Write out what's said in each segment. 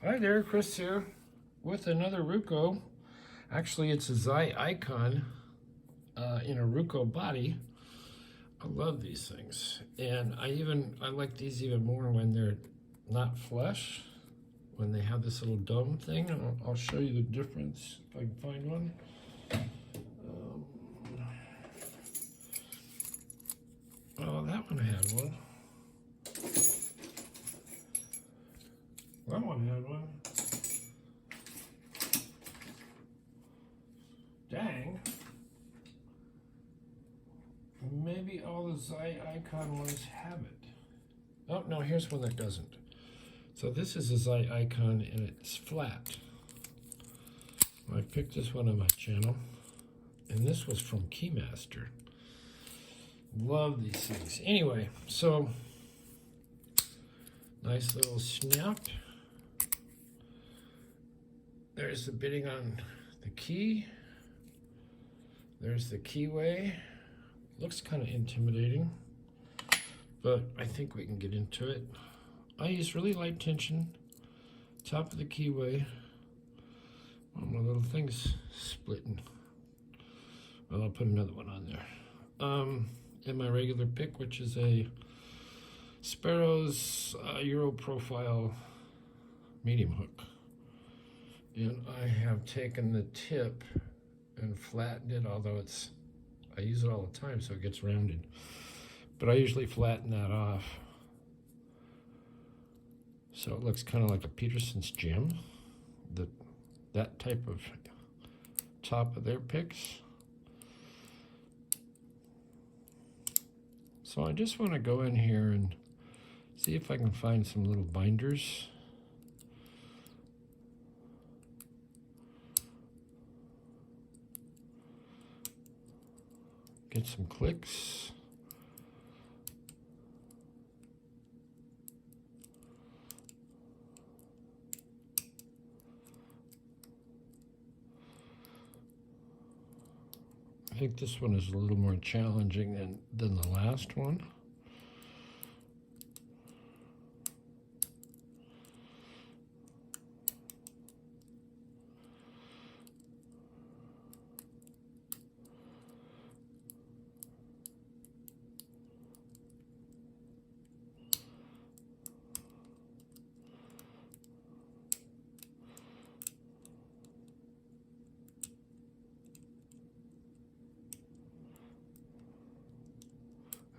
Hi there, Chris here with another Ruco. Actually, it's a Zi Ikon in a Ruco body. I love these things, and I like these even more when they're not flush, when they have this little dome thing, and I'll show you the difference if I can find one. Oh, that one had one. That one had one. Dang. Maybe all the Zi Ikon ones have it. Oh, no, here's one that doesn't. So this is a Zi Ikon and it's flat. I picked this one on my channel, and this was from Keymaster. Love these things. Anyway, so nice little snap. There's the bitting on the key. There's the keyway. Looks kind of intimidating, but I think we can get into it. I use really light tension, top of the keyway. Oh, my little thing's splitting. Well, I'll put another one on there. In my regular pick, which is a Sparrow's Euro Profile medium hook. And I have taken the tip and flattened it, although I use it all the time so it gets rounded. But I usually flatten that off so it looks kind of like a Peterson's gem, that type of top of their picks. So I just want to go in here and see if I can find some little binders. Get some clicks. I think this one is a little more challenging than the last one.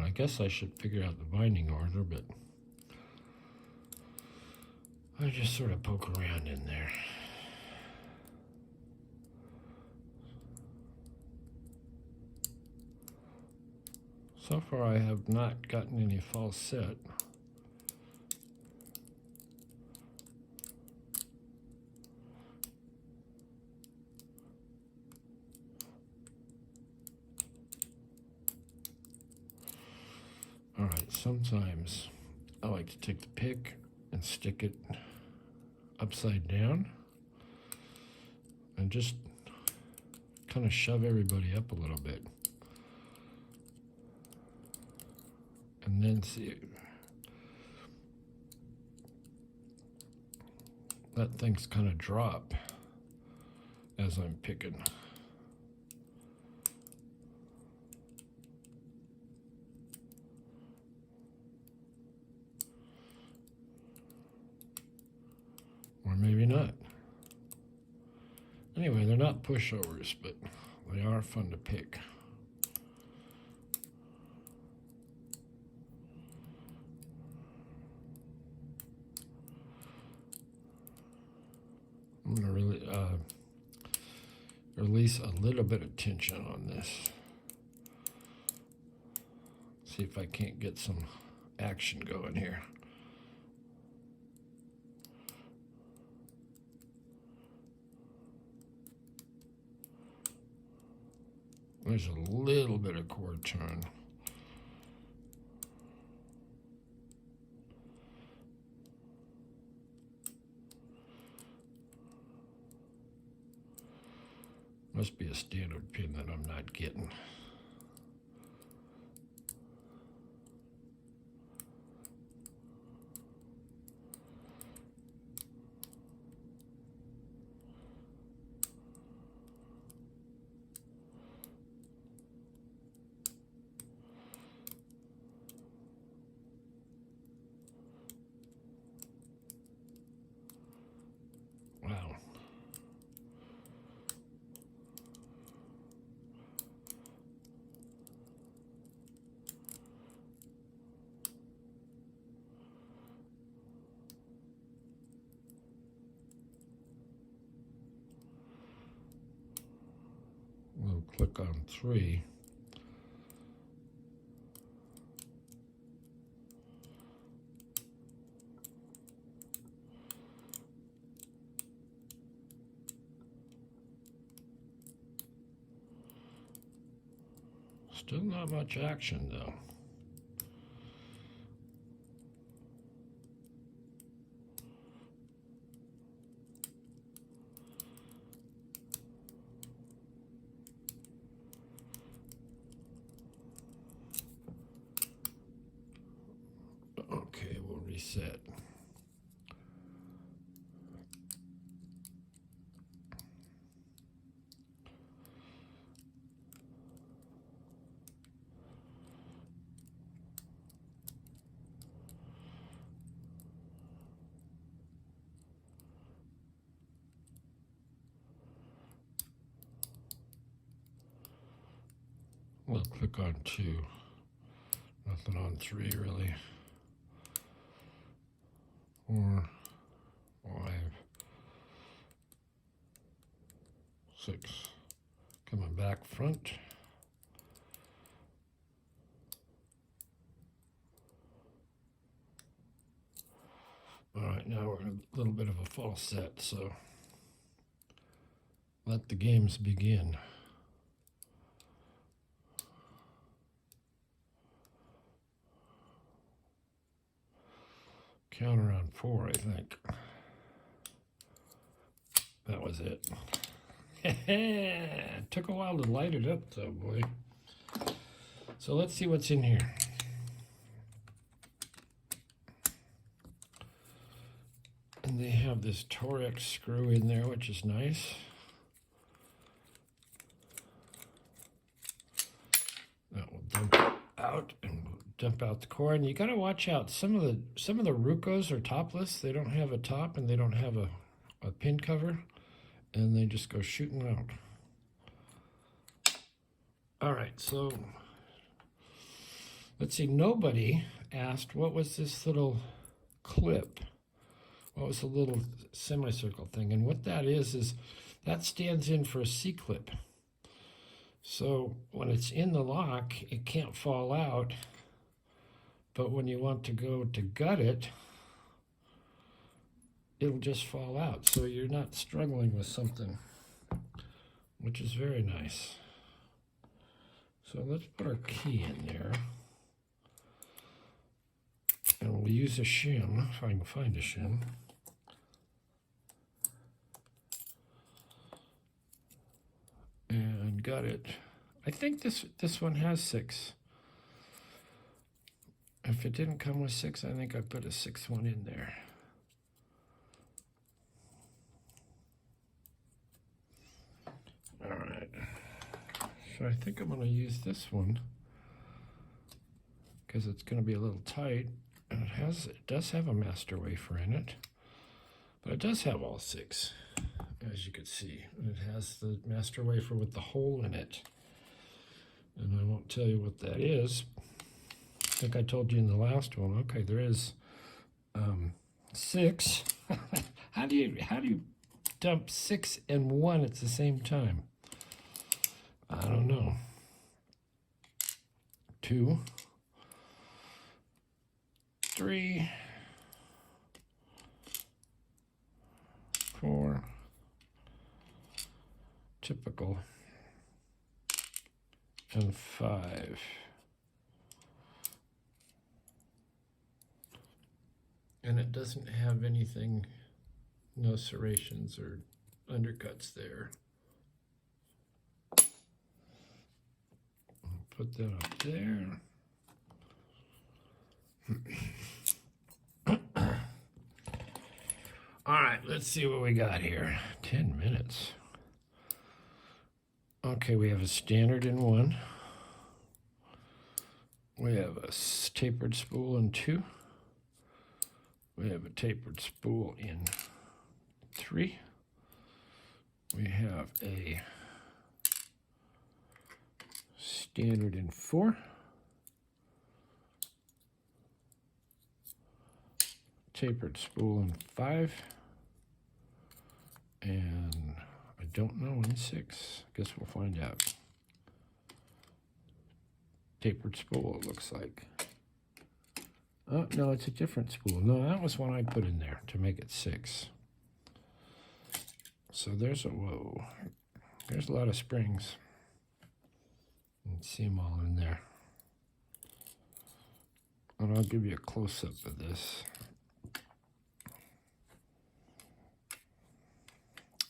I guess I should figure out the binding order, but I just sort of poke around in there. So far I have not gotten any false set. All right, sometimes I like to take the pick and stick it upside down and just kind of shove everybody up a little bit. And then see, let things kind of drop as I'm picking. Or maybe not. Anyway, they're not pushovers, but they are fun to pick. I'm going to really release a little bit of tension on this. See if I can't get some action going here. There's a little bit of cord turn. Must be a standard pin that I'm not getting. click on 3. Still not much action though. Okay, we'll reset. We'll click on 2. Nothing on 3 really. 4, 5, 6. Coming back front. All right, now we're in a little bit of a false set, so let the games begin. Counter on 4, I think. That was it. It took a while to light it up though, boy. So let's see what's in here. And they have this Torex screw in there, which is nice. That will dump out and dump out the core. And you got to watch out. Some of the Rucos are topless. They don't have a top and they don't have a pin cover, and they just go shooting out. All right, so let's see. Nobody asked what was this little clip. What was the little semicircle thing? And what that is that stands in for a C-clip. So when it's in the lock, it can't fall out. But when you want to go to gut it, it'll just fall out. So you're not struggling with something, which is very nice. So let's put our key in there. And we'll use a shim, if I can find a shim. And got it. I think this one has 6. If it didn't come with 6, I think I put a 6th one in there. All right. So I think I'm going to use this one because it's going to be a little tight. And it does have a master wafer in it, but it does have all 6, as you can see. And it has the master wafer with the hole in it. And I won't tell you what that is. I think I told you in the last one. Okay, there is 6. How do you dump 6 and 1 at the same time? I don't know. 2, 3, 4, typical, and 5. And it doesn't have anything, no serrations or undercuts there. I'll put that up there. All right, let's see what we got here. 10 minutes. Okay, we have a standard in 1. We have a tapered spool in 2. We have a tapered spool in 3. We have a standard in 4. Tapered spool in 5. And I don't know in 6. I guess we'll find out. tapered spool, it looks like. Oh, no, it's a different spool. No, that was one I put in there to make it 6. So there's a, whoa, there's a lot of springs. You can see them all in there. And I'll give you a close-up of this.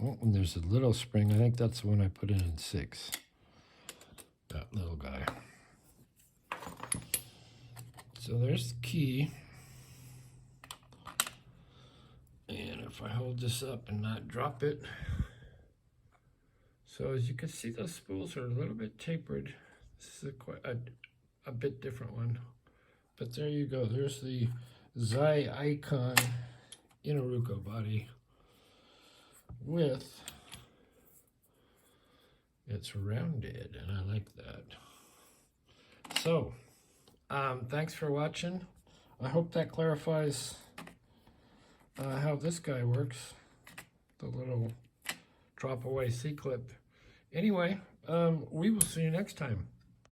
Oh, and there's a little spring. I think that's the one I put in 6. That little guy. So there's the key. And if I hold this up and not drop it. So as you can see, those spools are a little bit tapered. This is a bit different one. But there you go. There's the Zi Ikon Inaruko body with it's rounded, and I like that. So thanks for watching. I hope that clarifies how this guy works, the little drop away C-clip. Anyway, we will see you next time.